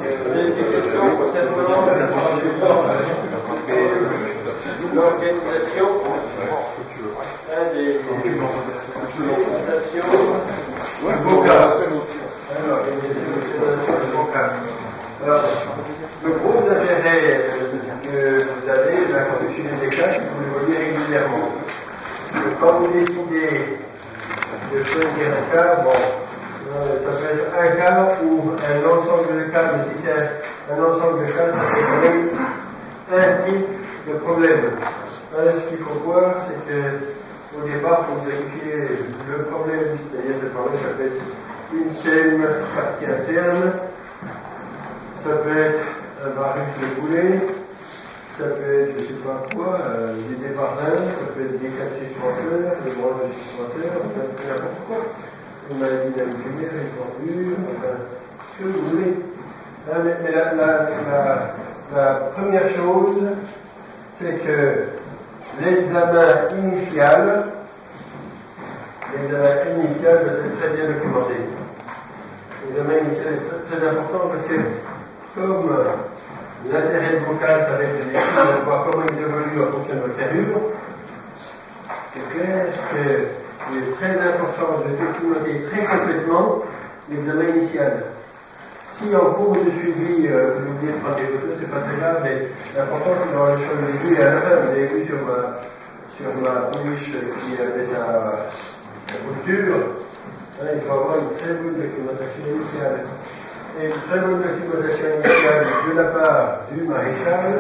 Vous avez des questions concernant l'organisation des le gros intérêt que vous avez de la conduction des classes, vous le voyez régulièrement. Quand vous décidez de choisir un cas, bon, ça peut être un cas ou un ensemble de cas, mais si c'est un ensemble de cas, ça peut être un type de problème. Alors, ce qu'il faut voir, c'est que au départ, pour vérifier le problème, c'est-à-dire le problème, ça peut être une seule partie interne, ça peut être un baril de boulet, ça peut être, je ne sais pas quoi, des débarrins, ça peut être des capsules-suspenseurs, des bras de suspenseurs, ça peut être n'importe quoi. Une maladie d'alzheimer, une tordure, enfin, ce que vous voulez. Mais la première chose, c'est que l'examen initial doit être très bien documenté. L'examen initial est très important parce que, comme l'intérêt de vos classes avec les études, de voir comment ils évoluent en fonction de votre carrure, c'est clair qu'il est très important de documenter très complètement l'examen initial. Si en cours de suivi, vous oubliez de prendre des photos, c'est pas très grave, mais l'important c'est d'avoir les choses de vue et à la fin. Vous avez vu sur ma pouliche qui avait sa posture, il faut avoir une très bonne documentation initiale. Et une très bonne documentation initiale de la part du maréchal,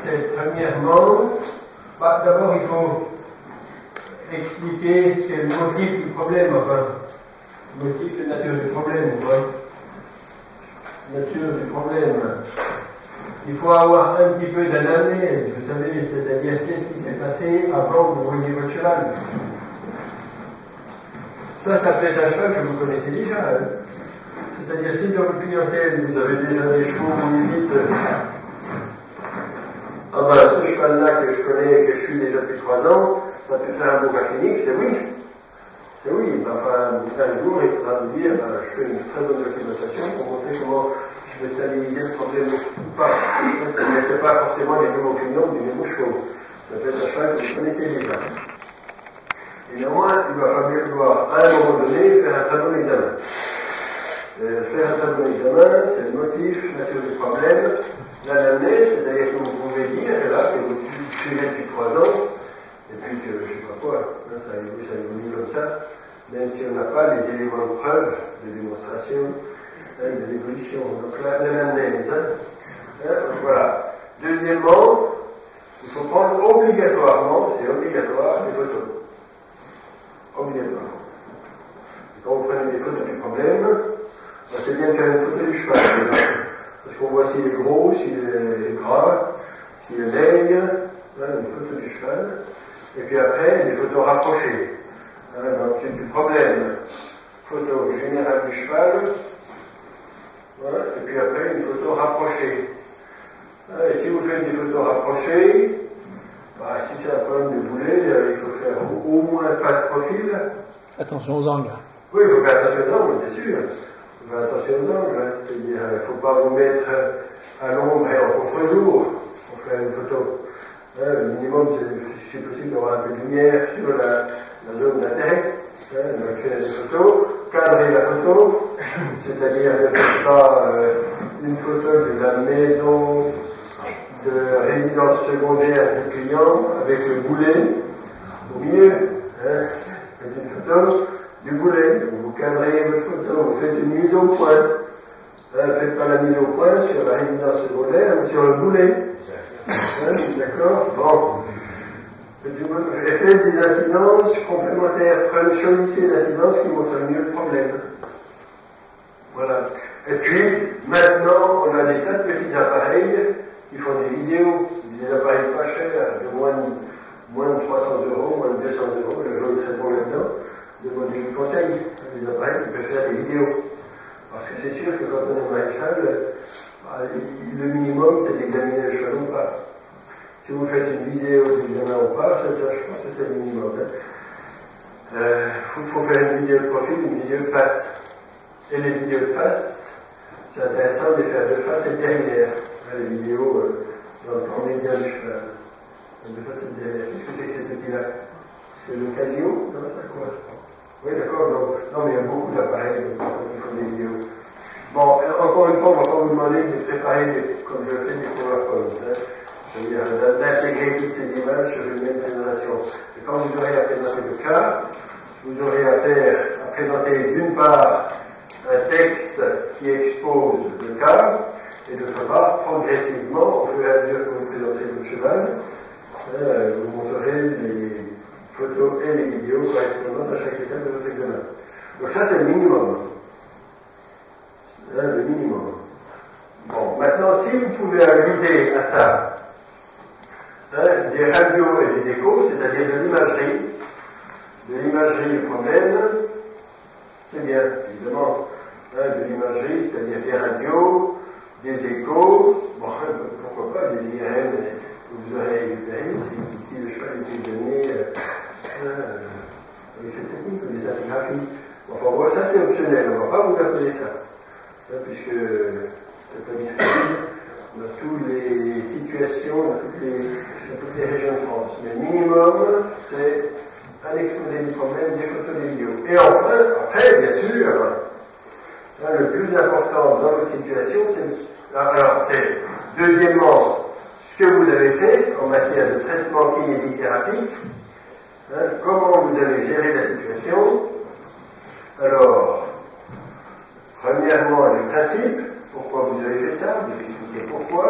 c'est premièrement, d'abord il faut expliquer ce qu'est le motif du problème, enfin, le motif et la nature du problème, vous voyez. Nature du problème. Il faut avoir un petit peu d'analyse, vous savez, c'est-à-dire qu'est-ce qui s'est passé avant que vous voyiez votre cheval. Ça peut être un cheval que vous connaissez déjà. Hein. C'est-à-dire si dans votre clientèle vous avez déjà des chevaux, vous dites ah ben ce cheval-là que je connais, que je suis déjà depuis 3 ans, ça peut faire un beau clinique, c'est oui. C'est oui, enfin, un jour, il faudra vous dire, je fais une très bonne documentation pour montrer comment je vais stabiliser le problème ou pas. Ce n'est pas forcément les mêmes opinions des mêmes chevaux. Ça peut être un cheval que vous connaissez déjà. Et néanmoins, il va falloir, à un moment donné, faire un très bon examen. Faire un très bon examen, c'est le motif, la nature du problème, l'anamnèse, c'est-à-dire que vous pouvez dire, là, que vous suivez depuis 3 ans, et puis que, je ne sais pas quoi, ça évolue comme ça, même si on n'a pas les éléments de preuve, de démonstration, de l'évolution. Donc l'anamnèse. Voilà. Deuxièmement, il faut prendre obligatoirement, c'est obligatoire, des photos. Obligatoire. Et quand vous prenez des photos du problème, c'est bien de faire une photo du cheval, parce qu'on voit s'il est gros, s'il est gras, s'il est maigre, une photo du cheval. Et puis après, des photos rapprochées. Donc c'est du problème. Photo générale du cheval. Voilà. Et puis après, une photo rapprochée. Et si vous faites des photos rapprochées, si c'est un problème de boulet, il faut faire au moins face profil. Attention aux angles. Oui, il faut faire attention aux angles, bien sûr. Il faut faire attention aux angles. C'est-à-dire, il ne faut pas vous mettre à l'ombre et en contre-jour pour faire une photo. Le minimum, c'est possible d'avoir un peu de lumière sur la zone d'intérêt. Donc faire des photos, cadrer la photo, c'est-à-dire ne faites pas une photo de la maison de résidence secondaire du client avec le boulet au milieu. Faites une photo du boulet, vous cadrez votre photo, vous faites une mise au point. Faites pas la mise au point sur la résidence secondaire, mais sur le boulet. D'accord? Bon. Faites des incidences complémentaires. Choisissez l'incidence qui montre le mieux le problème. Voilà. Et puis, maintenant, on a des tas de petits appareils qui font des vidéos, des appareils pas chers, de moins de 300 €, moins de 200 €, le jeu est très bon là-dedans, de modèles de conseil, des appareils qui peuvent faire des vidéos. Parce que c'est sûr que quand on est maréchal, le minimum c'est d'examiner le cheval ou pas. Si vous faites une vidéo d'examen ou pas, je pense que c'est le minimum. Il faut faire une vidéo de profil, une vidéo de face. Et les vidéos de face, c'est intéressant de faire de face et derrière. Les vidéos dans le grand média du cheval. De face et derrière. Qu'est-ce que c'est que ces petits-là? C'est le Casio? Non, c'est quoi? Oui, d'accord. Non, mais il y a beaucoup d'appareils qui font des vidéos. Bon, encore une fois, on ne va pas vous demander de préparer, comme je le fais, des PowerPoint. C'est-à-dire d'intégrer toutes ces images sur une même présentation. Et quand vous aurez à présenter le cas, vous aurez à présenter d'une part un texte qui expose le cas, et d'autre part, progressivement, au fur et à mesure que vous présentez votre cheval, vous montrerez les photos et les vidéos correspondantes à chaque étape de votre examen. Donc ça, c'est le minimum. Le minimum. Bon, maintenant, si vous pouvez ajouter à ça des radios et des échos, c'est-à-dire de l'imagerie promène, c'est bien, évidemment, de l'imagerie, c'est-à-dire des radios, des échos, bon, pourquoi pas des IRM que vous aurez récupéré, si le cheval était donné avec cette technique, des intégraphies. Enfin, bon, ça c'est optionnel, on ne va pas vous appeler ça, puisque c'est pas disponible dans toutes les situations, dans toutes les régions de France. Mais le minimum, c'est un exposé du problème, des photos, des vidéos. Et enfin, après, bien sûr, le plus important dans votre situation, c'est deuxièmement, ce que vous avez fait en matière de traitement kinésithérapie, comment vous avez géré la situation. Alors, premièrement, le principe, pourquoi vous avez fait ça, vous expliquez pourquoi,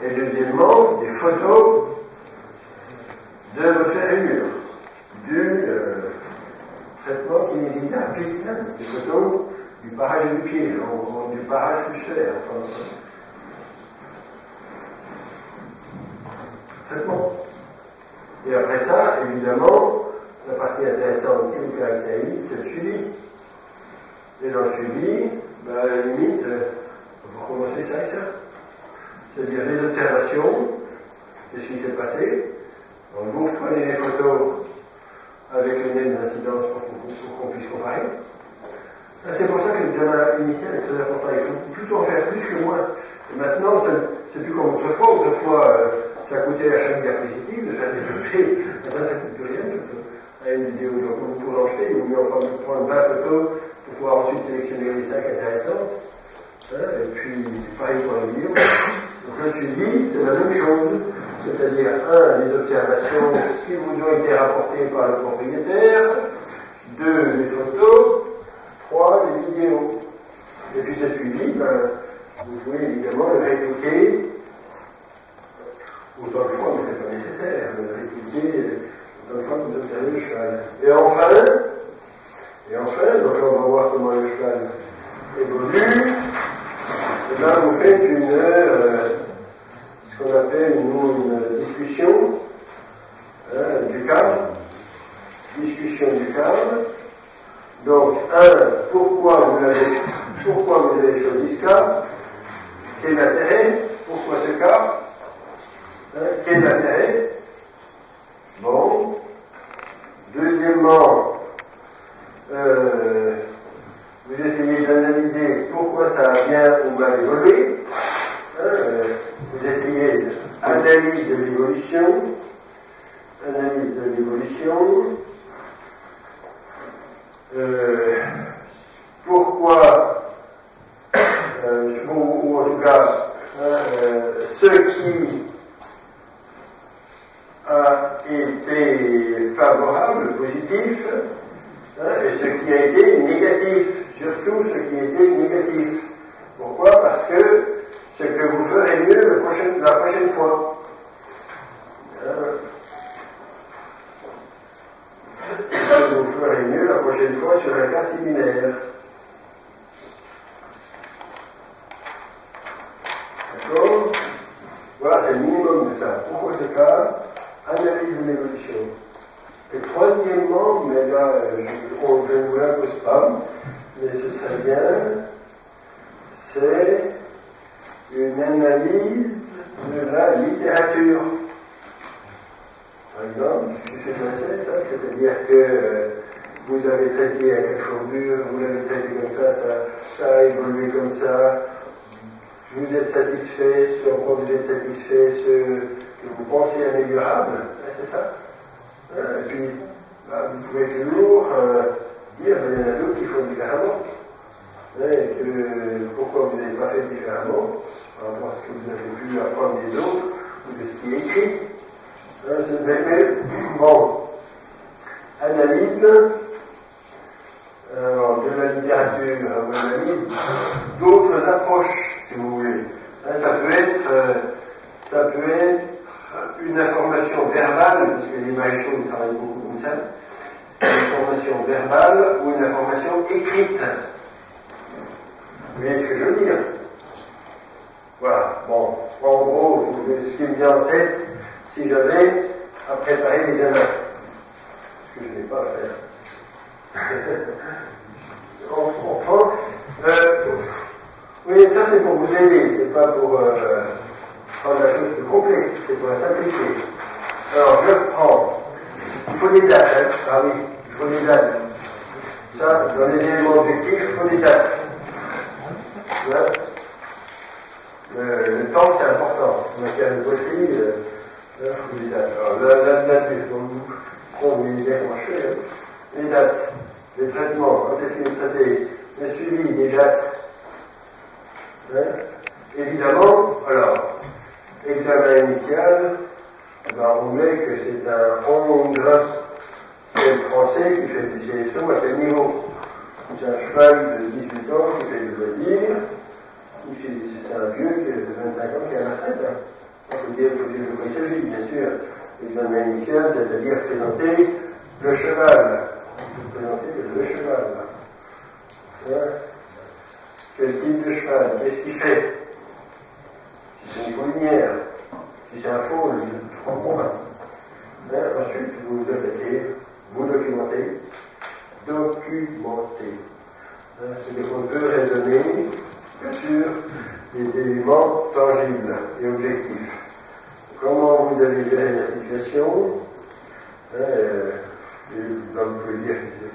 et deuxièmement, des photos de votre ferrure, du traitement kinésithérapie, des photos du parage du pied, du parage musculaire, traitement. Et après ça, évidemment, la partie intéressante qui nous caractérise, c'est le suivi. Et dans le suivi, à la limite, on va commencer ça et ça. C'est-à-dire les observations, qu'est-ce qui s'est passé. Donc vous prenez les photos avec le nez d'incidence pour qu'on puisse comparer. C'est pour ça que l'examen initial est très important. Il faut plutôt en faire plus que moins. Et maintenant, c'est plus comme autrefois. Autrefois, ça coûtait à chaque diapositive de faire développer. Maintenant, ça coûte plus rien. À une vidéo, donc vous pouvez en jeter, vous pouvez prendre 20 photos pour pouvoir ensuite sélectionner les 5 intéressants. Et puis, pareil pour la vidéo. Donc le suivi, c'est la même chose. C'est-à-dire, les observations qui vous ont été rapportées par le propriétaire, 2, les photos, 3, les vidéos. Et puis ce suivi, vous pouvez évidemment le répliquer autant de fois, mais ce n'est pas nécessaire, le répliquer autant de fois que vous observez le cheval. Et enfin, donc là on va voir comment le cheval évolue, et là vous faites ce qu'on appelle une discussion du cadre. Discussion du cadre. Donc, pourquoi vous avez choisi ce cas? Quel l'intérêt? Pourquoi ce cas? Quel l'intérêt? Bon. Deuxièmement, vous essayez d'analyser pourquoi ça a bien ou mal évolué. Vous essayez d'analyse de l'évolution. Analyse de l'évolution. Pourquoi, ou en tout cas, ce qui a été favorable, positif, et ce qui a été négatif, surtout ce qui a été négatif. Pourquoi? Parce que ce que vous ferez mieux la prochaine fois. Vous ferez mieux la prochaine fois sur un cas similaire. D'accord? Voilà, c'est le minimum de ça. Pourquoi ce cas? Analyse de l'évolution. Et troisièmement, mais là, je ne vous l'impose pas, mais ce serait bien, c'est une analyse de la littérature. Par exemple, ce que c'est ça, c'est-à-dire que vous avez traité à quelque chose dur, vous l'avez traité comme ça a évolué comme ça, vous êtes satisfait, ce en quoi vous êtes satisfait, ce que vous pensez améliorable, c'est ça. Et puis, vous pouvez toujours dire, mais il y en a d'autres qui font différemment. Pourquoi vous n'avez pas fait différemment, par rapport à ce que vous avez pu apprendre des autres, ou de ce qui est écrit. Bon, analyse de la littérature, on analyse d'autres approches, si vous voulez. Ça peut être une information verbale, parce que les maréchaux travaillent beaucoup comme ça, une information verbale ou une information écrite. Vous voyez ce que je veux dire? Voilà, bon, en gros, ce qui me vient en tête, si j'avais à préparer l'examen, ce que je n'ai pas à faire. Enfin, oui, ça c'est pour vous aider, c'est pas pour prendre la chose plus complexe, c'est pour la simplifier. Alors, je prends, il faut des dates, hein. Ah oui, il faut des dates. Ça, dans les éléments objectifs, il faut des dates. Hein? Le temps, c'est important. On a qu'à le voter, il faut des dates. Alors, la date, les dates, les traitements, quand est-ce qu'il est traité, le suivi des dates. Hein? Évidemment, alors, examen initial, on met que c'est un 11, c'est le français qui fait des sélections à quel niveau? C'est un cheval de 18 ans qui fait du loisir, c'est un vieux de 25 ans qui est à la retraite. Il faut dire de quoi il s'agit, bien sûr. L'examen initial, c'est-à-dire présenter le cheval. Présenter le cheval. Hein? Quel type de cheval? Qu'est-ce qu'il fait? Si c'est une poulinière, si c'est un faux, je comprends pas. Ensuite, vous attaquez, vous documentez. C'est-à-dire qu'on peut raisonner sur des éléments tangibles et objectifs. Comment vous avez géré la situation? Vous pouvez dire que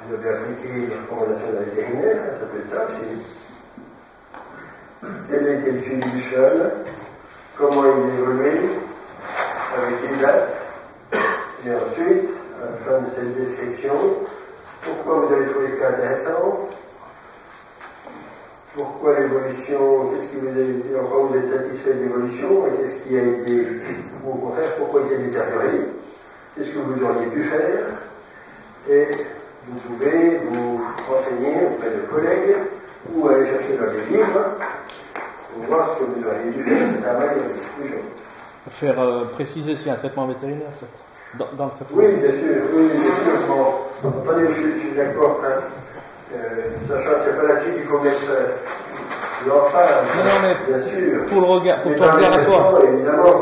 vous avez appliqué les recommandations de la vétérinaire, ça peut être ça aussi. Quel était le suivi du cheval? Comment il évoluait avec les dates? Et ensuite, à la fin de cette description, pourquoi vous avez trouvé ce cas intéressant? Pourquoi l'évolution? Qu'est-ce qui vous avez dit? En quoi vous êtes satisfait de l'évolution? Et qu'est-ce qui a été, ou au contraire, pourquoi il a été détérioré? Qu'est-ce que vous auriez pu faire? Et vous pouvez vous renseigner auprès de collègues ou aller chercher dans les livres pour voir ce que vous auriez dû faire. Ça va être toujours. Faire préciser s'il y a un traitement vétérinaire, peut-être. Dans le traitement. Oui, bien sûr. Bon, attendez, je suis d'accord. Sachant que c'est pas là-dessus qu'il faut mettre l'emphase. Non, mais bien sûr. Pour le regard, pour ton regard à toi. Évidemment.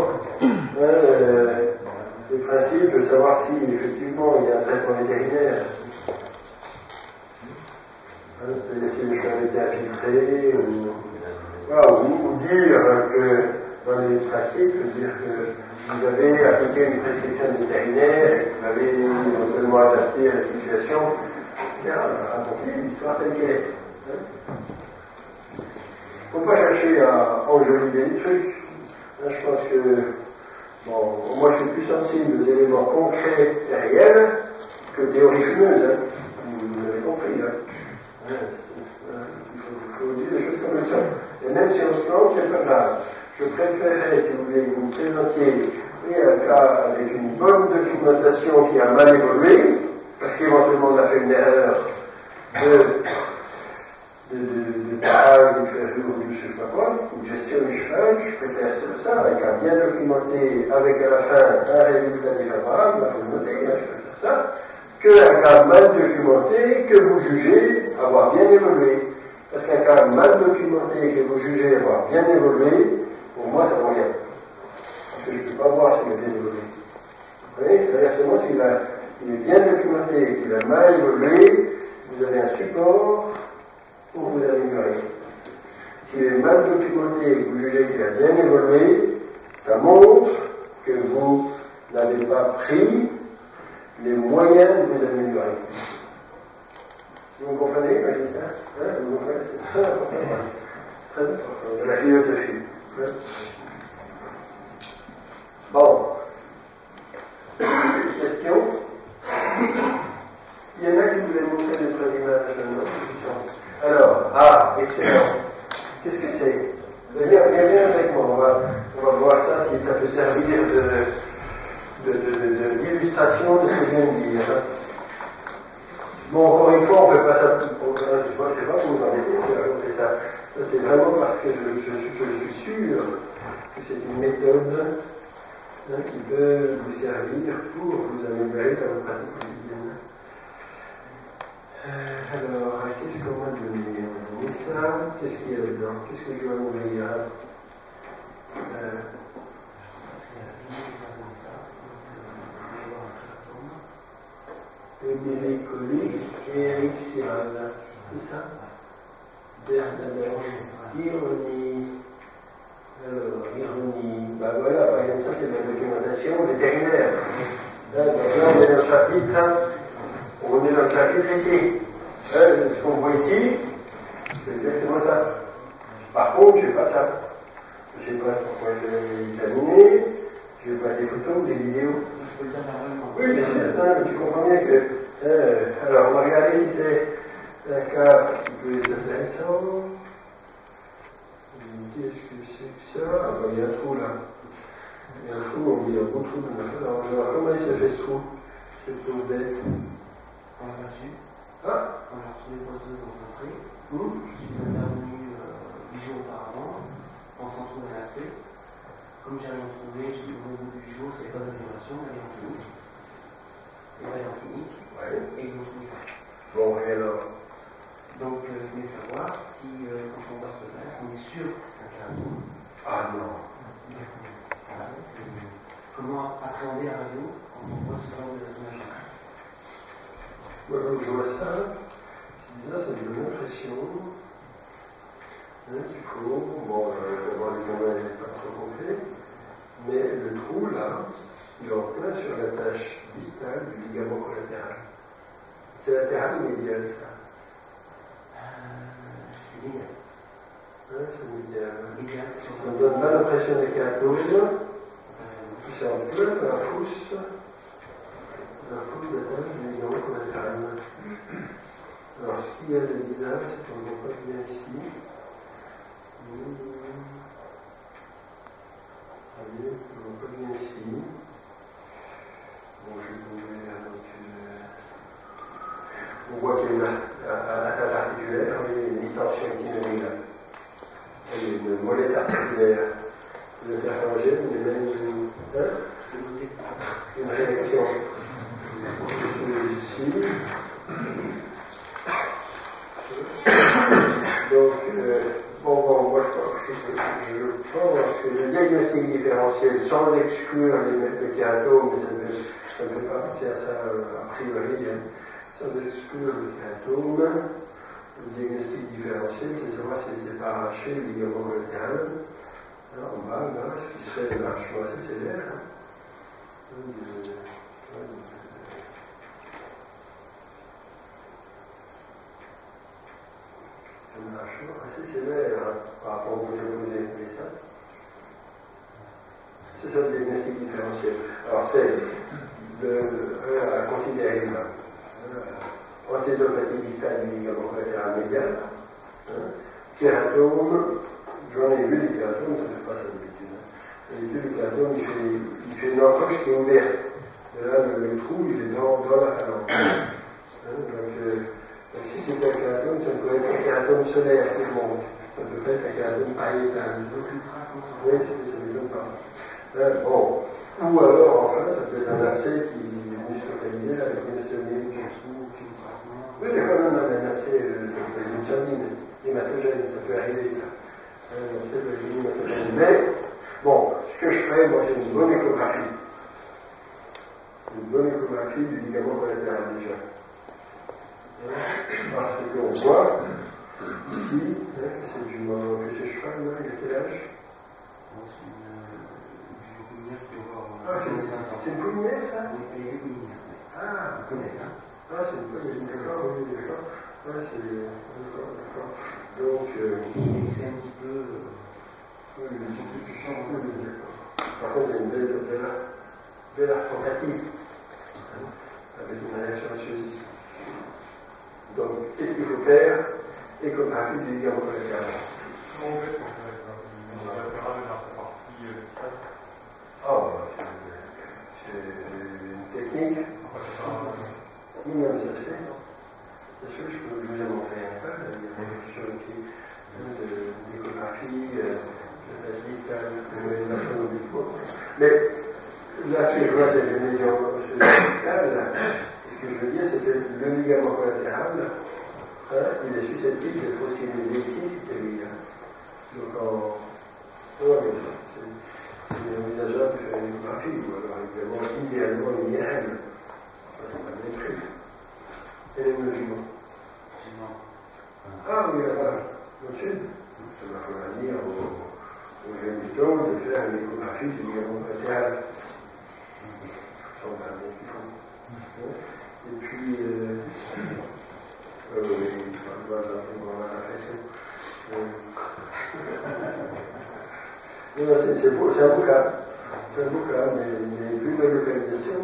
Le principe de savoir si effectivement il y a un traitement vétérinaire. C'est-à-dire si le cheval a été infiltré, ou dire que dans les pratiques, dire que vous avez appliqué une prescription vétérinaire et que vous avez éventuellement adapté à la situation, etc. Raconter l'histoire telle qu'elle est. Il ne faut pas chercher à enjoliver les trucs. Là, je pense que moi je suis plus sensible aux éléments concrets et réels que théorie fumeuse. Vous l'avez compris. Il faut dire des choses comme ça. Et même si on se plante, c'est pas grave. Je préférerais, si vous voulez, que vous me présentiez un cas avec une bonne documentation qui a mal évolué, parce qu'éventuellement on a fait une erreur de parage, de ferrure, ou de je sais pas quoi, ou de gestion du cheval. Je préfère ça, avec un bien documenté, avec à la fin un résultat défavorable, vous notez, je préfère ça, qu'un cas mal documenté que vous jugez avoir bien évolué. Parce qu'un cas mal documenté que vous jugez avoir bien évolué, pour moi ça vaut rien. Parce que je ne peux pas voir s'il a bien évolué. Vous voyez, c'est-à-dire s'il est bien documenté, qu'il a mal évolué, vous avez un support pour vous améliorer. S'il est mal documenté et que vous jugez qu'il a bien évolué, ça montre que vous n'avez pas pris les moyens de vous améliorer. Vous comprenez quand je dis ça? Vous comprenez? C'est très important. Très important. De la philosophie. Bon. Question? Il y en a qui vous ont montré d'autres images, non? Alors, excellent. Qu'est-ce que c'est? Viens avec moi, on va voir ça, si ça peut servir d'illustration de ce que je viens de dire. Bon, encore une fois, on ne fait pas ça pour je ne sais pas vous en êtes, ça. Ça, c'est vraiment parce que je suis sûr que c'est une méthode qui peut vous servir pour vous améliorer dans votre pratique quotidienne. Alors, qu'est-ce qu'on va donner? On va donner ça. Qu'est-ce qu'il y a dedans? Qu'est-ce que je dois m'ouvrir? Émile Colli et Eric Cyril. C'est ça? Bernadette. Ironie. Alors, ironie. Ben voilà, par exemple, ça c'est de la documentation vétérinaire. Là, on est dans le chapitre. On est dans le chapitre ici. Ce qu'on voit ici, c'est exactement ça. Par contre, je n'ai pas ça. Je ne sais pas pourquoi je l'ai examiné. Je n'ai pas des photos, des vidéos. Oui, bien sûr, tu comprends bien que. Alors, on va regarder si c'est un cas qui peut être intéressant. Qu'est-ce que c'est que ça? Ah, ben, il y a un trou là. Il y a un trou, il y a un beau trou. Alors, on va voir comment il se fait ce trou. C'est trop bête. On l'a reçu. Ah. On a reçu les posteuses en entrée. Je suis intervenu 8 jours auparavant, pensant trouver un accès. Comme j'ai rien trouvé, j'ai trouvé au bout de 8 jours, c'est pas d'amélioration, elle est en clinique. Elle est en clinique. Ouais. Et ils m'ont trouvé ça. Bon, et alors? Donc, je voulais savoir si, quand on va se faire, on est sûr qu'un cardio. Ah non. Voilà. Comment appréhender la radio quand on voit ce genre d'image? Moi, quand je vois ça, ça me donne l'impression qu'il faut, bon, d'abord les images n'est pas trop concret, mais le trou là, il est en plein sur la tâche distale du ligament collatéral. C'est latéral ou médial ça? C'est médial. C'est médial. Médial. Ça me donne pas l'impression de kératose, qui c'est en plein dans la fousse. La fousse de la tâche du ligament collatéral. Alors, ce qu'il y a de bizarre, c'est qu'on ne voit pas bien ici. Allez, on ne voit pas bien ici. Bon, je vais tomber avec. On voit qu'il y a une attaque articulaire, il y a une distension itinérée là. Il y a une molette articulaire. Vous êtes interrogé, mais même une réaction. Ici. Donc, moi je pense que le diagnostic différentiel, sans exclure les kératomes, ça ne fait pas penser à ça a priori, sans exclure le kératome, le diagnostic différentiel, c'est savoir si c'est pas arraché le ligament collatéral. Alors, en bas, là, ce qui serait un arrachement assez sévère. Un arrachement assez sévère par rapport au côté que vous avez fait ça. C'est ça le diagnostic différentiel. Alors, c'est à considérer là. Antésopathie distale du ligament collatéral médial. Kératome, j'en ai vu des kératomes, ça ne fait pas ça d'habitude. D'habitude, le kératome, il fait une encoche qui est ouverte. Et là, le trou, il est dans la phalange. Donc, si c'est un kératome, ça peut être un kératome solaire qui monte. Ça peut être un kératome pariétal. Oui, ça ne m'étonne pas. Bon. Ou alors, enfin, ça peut être un abcès qui est venu se localiser avec une stomie. Oui, il y a quand même un abcès d'une stomie hématogène, ça peut arriver. Mais, bon, ce que je ferais, moi, c'est une bonne échographie. Une bonne échographie du ligament collatéral déjà. Parce qu'on voit, ici, c'est du moment que ce cheval, là, il a quel âge? C'est une poulinière, ça? Oui, elle est poulinière. Ah, d'accord, oui, d'accord. Ouais, c'est. D'accord. Donc. C'est un petit peu. Oui, c'est plus puissant, oui, d'accord. Par contre, il y a une belle tentative avec une réaction anxieuse. Donc, qu'est-ce qu'il faut faire? Échographie du ligament collatéral. Comment on fait pour faire une latérale dans sa partie C'est une technique. Oui, mais ça se fait. C'est sûr, je peux vous en montrer un peu. Il y a des questions d'échographie, de national du sport. Mais là, ce que je vois, c'est une lésion cervicale. Ce que je veux dire, c'est que le ligament collatéral, il est susceptible d'être aussi médiatique que lui. Donc, c'est envisageable de faire une échographie, ou alors évidemment, idéalement, une IRM. C'est pas bien pris. Et les mesures. Ah oui, là-bas, au-dessus. Ça va falloir dire aux génitaux de faire une échographie du ligament collatéral. Et puis, on va la pression. C'est beau, c'est un beau cas. C'est un beau cas, mais plus de localisation.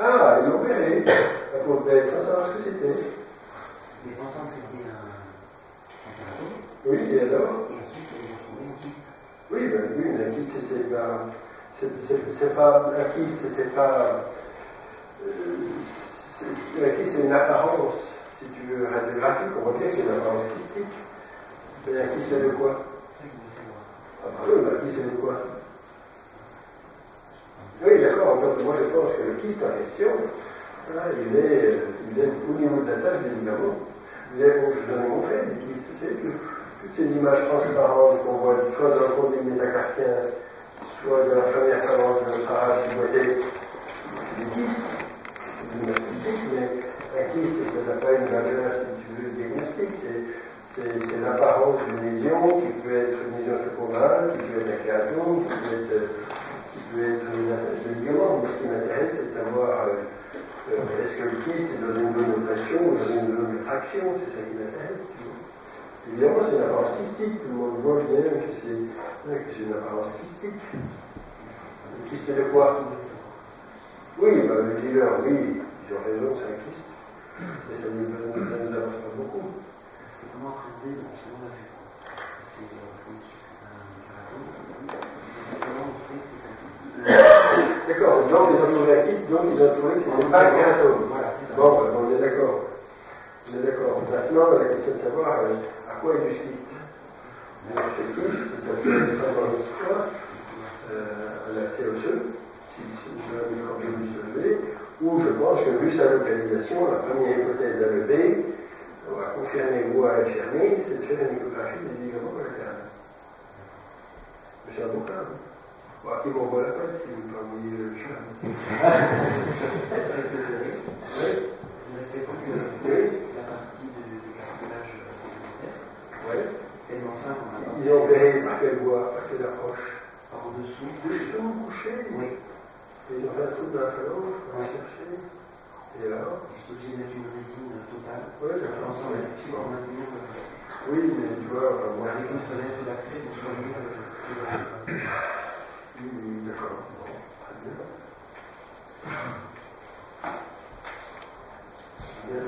Ah, ils l'ont opéré. La pauvre bête, sans savoir ce que c'était. Mais pensant que c'était un. Oui, et alors? Oui, mais un kyste, c'est pas. Un kyste, c'est pas. Un kyste, c'est une apparence. Si tu veux, radiographique, on voit bien que c'est une apparence kystique. Mais un kyste de quoi? Ah, bah oui, un kyste de quoi? Oui, d'accord, donc moi je pense que le kyste en question, il est au niveau de la tâche des ligaments. Je vous en ai montré des kystes, tu sais, toutes ces images transparentes qu'on voit soit dans le fond des métacarpiens, soit dans la première phalange de notre race, vous voyez, c'est des kystes. C'est une image typique, mais un kyste, ça n'a pas une valeur, si tu veux, diagnostique. C'est l'apparence d'une lésion qui peut être une lésion sacromale, qui peut être un kératome, qui peut être le ligament. Moi, ce qui m'intéresse, c'est de savoir est-ce que le kyste est dans une zone d'oppression ou dans une zone de traction, c'est ça qui m'intéresse. Évidemment, c'est une apparence kystique, tout le monde voit bien que c'est une apparence kystique. Le kyste de quoi? Oui, le dealer, oui, ils ont raison, c'est un kyste, mais ça ne nous avance pas beaucoup. Comment traiter le fonctionnement de la vue? D'accord, donc ils ont trouvé un kyste, donc ils ont trouvé que ce n'est pas un kératome. Voilà. Bon, on est d'accord. On est d'accord. Maintenant, la question de savoir à quoi est dû ce kyste. Donc, ce kyste, ça peut être soit un accès osseux, si le microbiote se lever, ou je pense que vu sa localisation, la première hypothèse à lever, on va confirmer ou à affirmer, c'est de faire une échographie des ligaments collatéraux. Mais c'est un bon cas. Bon, qui m'envoie la patte, si vous ne m'envoyez le chat. Oui. La partie du cartilage de Oui. et enfin, Ils ont opéré par quelle voie, par quelle approche? par en dessous. Dessous, couché. Oui. Et ils ont fait un trou dans la phalange pour aller chercher. Et alors? Je suis obligé de mettre une résine totale. Oui, d'accord. L'ensemble est petit pour maintenir le. Oui, mais tu vois, moi, Avec une fenêtre d'accès pour soigner le. Oui, d'accord. Bon, très bien. Bien.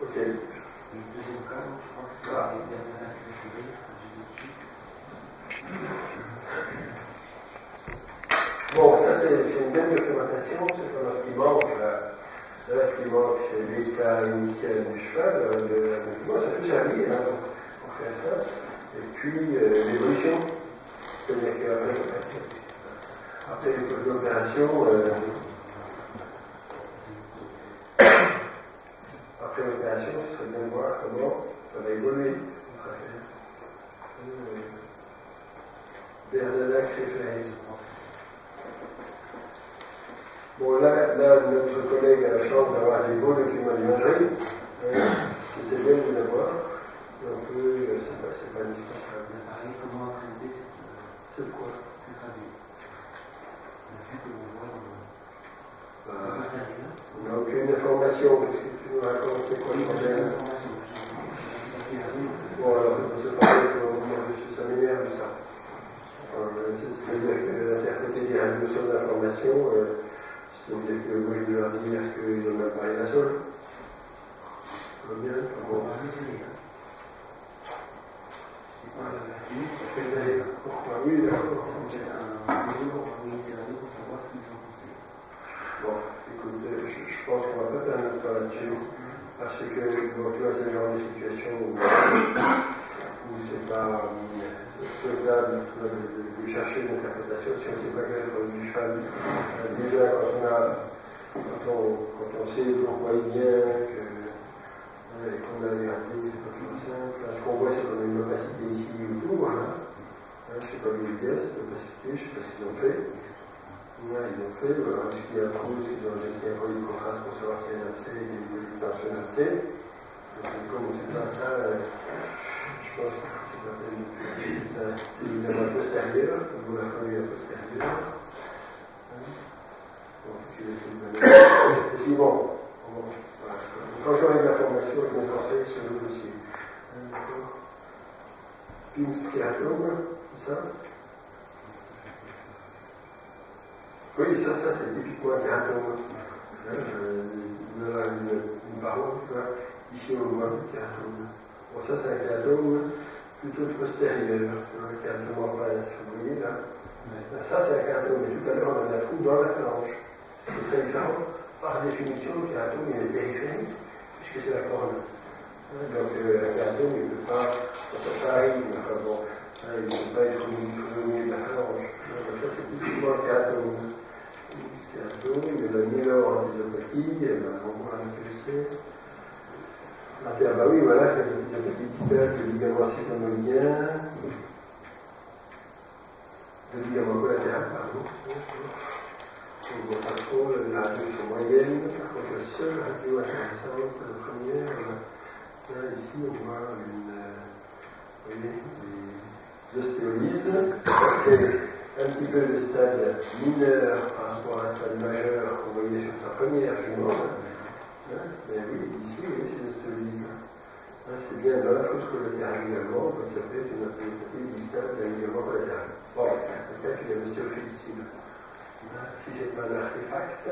Ok. Le deuxième cas, je crois que c'est la dernière que je vais, Bon, ça c'est une belle documentation, c'est pas ce qui manque là. Là, ce qui manque, c'est l'état initial du cheval, ça peut servir pour faire ça. Et puis l'évolution, c'est-à-dire qu'après l'opération, après l'opération, il serait bien de voir comment ça va évoluer. Bernadac référé. Bon, là, notre collègue a la chance d'avoir des beaux documents d'imagerie. Si c'est bien de les avoir, on peut, c'est pas indispensable. comment traiter C'est quoi? cette radio. On n'a aucune information, parce que tu nous racontes c'est quoi le problème. Bon, alors, je pense que ça m'énerve, ça. C'est-à-dire qu'interpréter des radios d'information, c'est-à-dire que moi, je veux leur dire qu'ils ont même parlé d'un seul. Bien, bon. Pourquoi? Oui, d'accord. Bon, écoute, je pense qu'on va pas faire notre temps là-dessus, parce que bon, tu vois, c'est le genre de situation où c'est pas faisable de chercher une interprétation si on ne sait pas quel est du cheval. Déjà, quand on sait pourquoi il vient, qu'on a des radios, c'est pas plus simple. Ce qu'on voit, c'est qu'on a une opacité ici autour. C'est pas l'unité, cette opacité, je ne sais pas ce qu'ils ont fait. Là, ils ont fait, est-ce qu'il y a un trou, est-ce qu'ils ont jeté un peu de contraste pour savoir si y a un RC, des tensions RC. Donc, comme on ne sait pas ça, je pense que c'est évidemment postérieur, vous la famille postérieure. Bon, qu'est-ce qu'il essaie de donner? Et puis bon, voilà. Quand j'aurai de l'information, je vais me renseigner sur le dossier. D'accord. Pimskéatome, c'est ça? Oui, ça c'est typiquement un kératome. Une parole, tu vois. Ici on voit le kératome. Bon, ça c'est un kératome plutôt postérieur, un kératome en face, vous voyez là. Ça c'est un kératome, mais tout à l'heure on a un trou dans la phalange. C'est très différent. Par définition, le kératome il est périphérique, puisque c'est la forme. Donc un kératome il ne peut pas, ça arrive, enfin bon, il ne peut pas être au milieu de la phalange. Donc ça c'est typiquement un kératome. Il y a la myélore en isopathie, on voit un peu ah bah oui, voilà, l'isopathie distale, le ligament cétonomien, le ligament collatéral, pardon. On voit pas trop la radio moyenne, par contre la seule radio intéressante, la première, là ici on voit des ostéolyses. Un petit peu le stade mineur par rapport à un stade majeur qu'on voyait sur sa première jument. Mais oui, ici, oui, c'est l'ostéolyse. C'est bien dans la fosse collatérale également, donc ça peut être une apologie distale d'un ligament collatéral. Bon, peut-être qu'il y a l'ostéophélicide. Si c'est pas un artefact,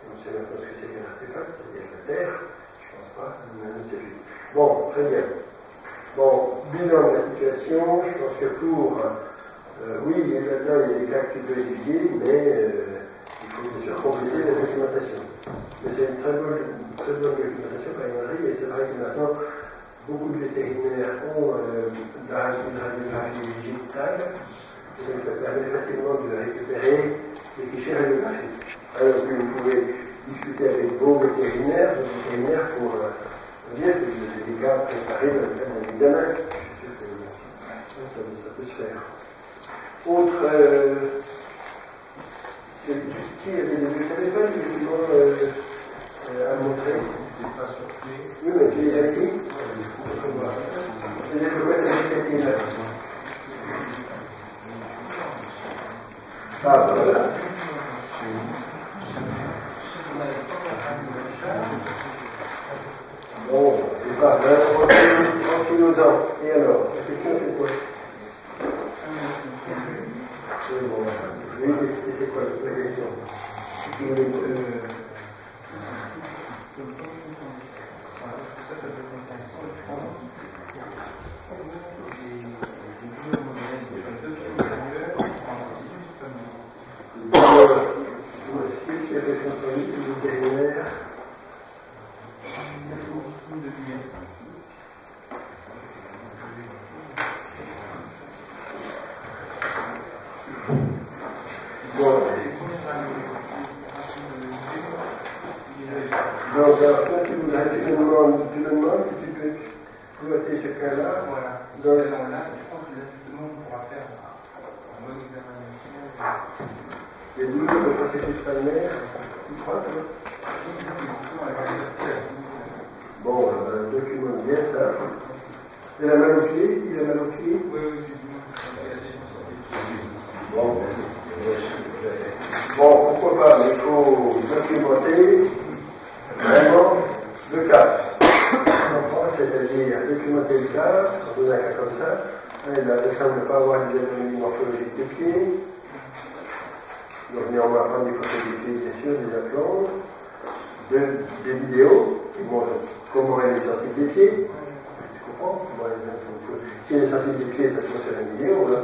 on sait maintenant ce que c'est qu'un artefact, c'est-à-dire la terre, je pense pas, mais c'est juste. Bon, très bien. Bon, bilan de la situation, je pense que pour. Oui, là-dedans, il y a des cas que tu peux étudier, mais il faut bien sûr compléter la documentation. Mais c'est une très bonne documentation par imagerie, et c'est vrai que maintenant, beaucoup de vétérinaires ont une radiographie digitale, et donc ça permet facilement de récupérer les fichiers radiographiques. Alors, vous pouvez discuter avec vos vétérinaires pour dire que vous avez des cas préparés dans le cadre d'un examen. Je suis sûr que ça peut se faire. Autre, qui avait des téléphones à montrer? Oui, mais tu les as ici? C'est-à-dire que quoi, c'est les là. Ah, voilà. Bon, c'est pas grave, tranquillos-en. Et alors, la question c'est quoi? Oui, c'est quoi la question? Qu'est-ce qu'il y avait contre lui, le vétérinaire? Bon. Donc, alors, toi, tu me demandes si tu peux exploiter ce cas-là. Voilà. Dans là, je pense que là, justement, on pourra faire un bon examen. Les douleurs de processus palmaire, tu crois, toi? Bon, documente bien ça. Il a mal au pied? Oui, Bon, pourquoi pas, mais il faut documenter vraiment le cas. C'est-à-dire documenter le cas, on donne un cas comme ça, la personne ne peut pas avoir une anatomie morphologique des pieds, donc on va prendre des photos des pieds, bien sûr, des implants, des vidéos qui montrent comment elle est sensible des pieds, tu comprends? Si elle est sensible des pieds, ça se passe sur la vidéo, là.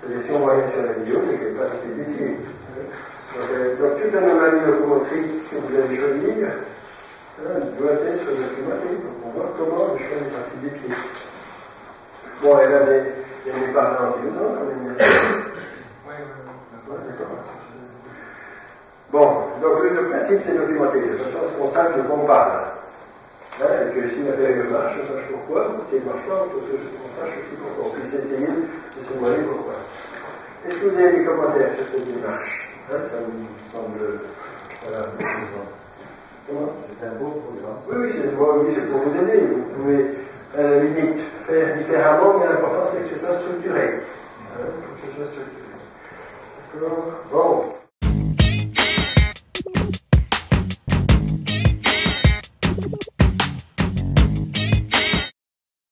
C'est-à-dire, si on voit rien sur la vidéo, c'est qu'elle n'est pas sensible des pieds. Donc toute anomalie locomotrice que vous allez choisir doit être documentée. Donc on voit comment le chien est sensible des pieds. Bon, elle n'est pas dans le non, quand même. D'accord. Bon, donc le principe c'est documenter. De toute façon, qu'on sache de quoi on parle. Et que si l'affaire marche, on sache pourquoi. Si elle ne marche pas, on sache aussi pourquoi. On puisse essayer de se demander pourquoi. Est-ce que vous avez des commentaires sur cette démarche? Ça me semble. Voilà. Comment? C'est un beau programme. Oui, c'est pour vous aider. Vous pouvez, à la limite, faire différemment, mais l'important c'est que ce soit structuré. Que ce soit structuré. D'accord? Bon.